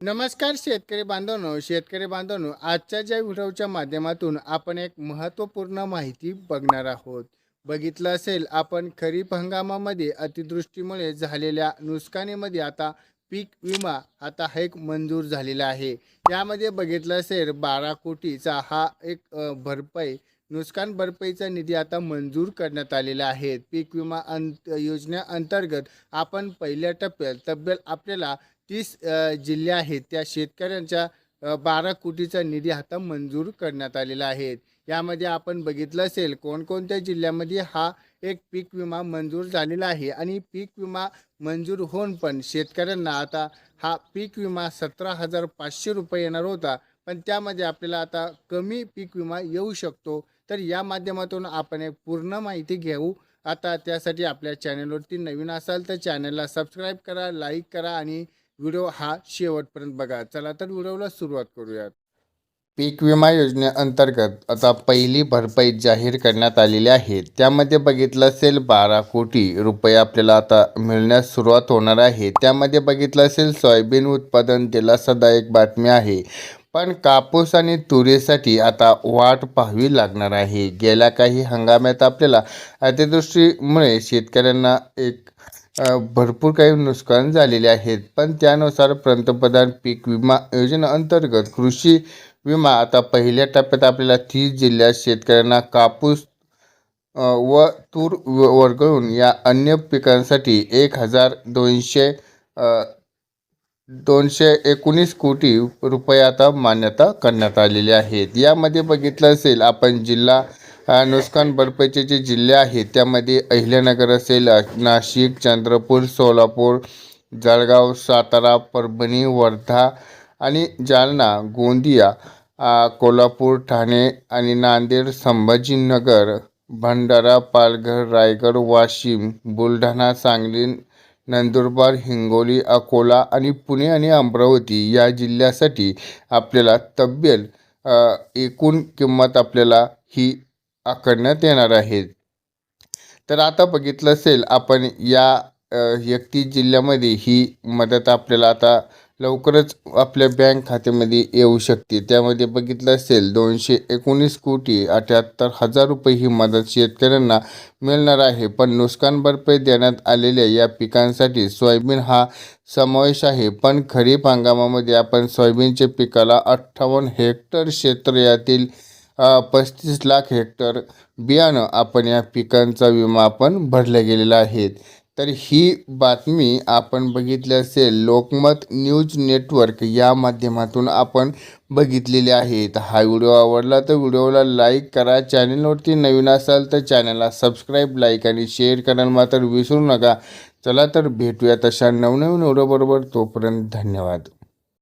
नमस्कार शेतकरी बांधवांनो, आजच्या ज्या व्हिडिओच्या माध्यमातून आपण एक महत्त्वपूर्ण माहिती बघणार आहोत. बघितलं असेल आपण खरीप हंगामामध्ये अतिवृष्टीमुळे झालेल्या नुकसानीमध्ये आता पीक विमा आता हा एक मंजूर झालेला आहे. यामध्ये बघितलं असेल 12 कोटीचा हा एक भरपाई नुकसान भरपाईचा निधी आता मंजूर करण्यात आलेला आहे. पीक विमा योजनेअंतर्गत आपण पहिल्या टप्प्यात तब्बल आपल्याला 30 जिल्हे आहेत त्या शेतकऱ्यांच्या 12 कोटीचा निधी आता मंजूर करण्यात आलेला आहे. यामध्ये आपण बघितलं असेल कोणकोणत्या जिल्ह्यामध्ये हा एक पीक विमा मंजूर झालेला आहे आणि पीक विमा मंजूर होऊन पण शेतकऱ्यांना आता हा पीक विमा 17,500 रुपये येणार होता, पण त्यामध्ये आपल्याला आता कमी पीक विमा येऊ शकतो. तर या माध्यमातून आपण एक पूर्ण माहिती घेऊ. आता त्यासाठी आपल्या चॅनलवरती नवीन असाल तर चॅनलला सबस्क्राईब करा, लाईक करा आणि व्हिडिओ हा शेवटपर्यंत बघा. चला तर व्हिडिओला सुरुवात करूयात. पीक विमा योजनेअंतर्गत आता पहिली भरपाई जाहीर करण्यात आलेली आहे. त्यामध्ये बघितलं असेल 12 कोटी रुपये आपल्याला आता मिळण्यास सुरुवात होणार आहे. त्यामध्ये बघितलं असेल सोयाबीन उत्पादन दिला सध्या एक बातमी आहे, पण कापूस आणि तुरीसाठी आता वाट पाहावी लागणार आहे. गेल्या काही हंगामात आपल्याला अतिवृष्टीमुळे शेतकऱ्यांना एक भरपूर काही नुकसान झालेले आहेत, पण त्यानुसार पंतप्रधान पीक विमा योजनेअंतर्गत कृषी विमा आता पहिल्या टप्प्यात आपल्याला 30 जिल्ह्यात शेतकऱ्यांना कापूस व तूर वगळून या अन्य पिकांसाठी 1,219 कोटी रुपये आता मान्यता करण्यात आलेली आहेत. यामध्ये बघितलं असेल आपण जिल्हा नुकसान भरपाईचे जे जिल्हे आहेत त्यामध्ये अहिल्यानगर असेल, नाशिक, चंद्रपूर, सोलापूर, जळगाव, सातारा, परभणी, वर्धा आणि जालना, गोंदिया, कोल्हापूर, ठाणे आणि नांदेड, संभाजीनगर, भंडारा, पालघर, रायगड, वाशिम, बुलढाणा, सांगली, नंदुरबार, हिंगोली, अकोला आणि पुणे आणि अमरावती या जिल्ह्यासाठी आपल्याला तब्बल एकूण किंमत आपल्याला ही आकारण्यात येणार आहे. तर आता बघितलं असेल आपण या 31 जिल्ह्यामध्ये ही मदत आपल्याला आता लवकरच आपल्या बँक खात्यामध्ये येऊ शकते. त्यामध्ये बघितलं असेल 219 कोटी 78 हजार रुपये ही मदत शेतकऱ्यांना मिळणार आहे. पण नुकसान भरपाई देण्यात आलेल्या या पिकांसाठी सोयाबीन हा समावेश आहे. पण खरीप हंगामामध्ये आपण सोयाबीनच्या पिकाला 58 हेक्टर क्षेत्र यातील 35 लाख हेक्टर बियाणं आपण या पिकांचा विमा आपण भरला गेलेला आहे. तर ही बातमी आपण बघितली असेल लोकमत न्यूज नेटवर्क या माध्यमातून आपण बघितलेली आहे. हा व्हिडिओ आवडला तर व्हिडिओला लाईक करा. चॅनलवरती नवीन असाल तर चॅनलला सबस्क्राईब, लाईक आणि शेअर करायला मात्र विसरू नका. चला तर भेटूया तशा नवनवीन व्हिडिओ बरोबर. तोपर्यंत धन्यवाद.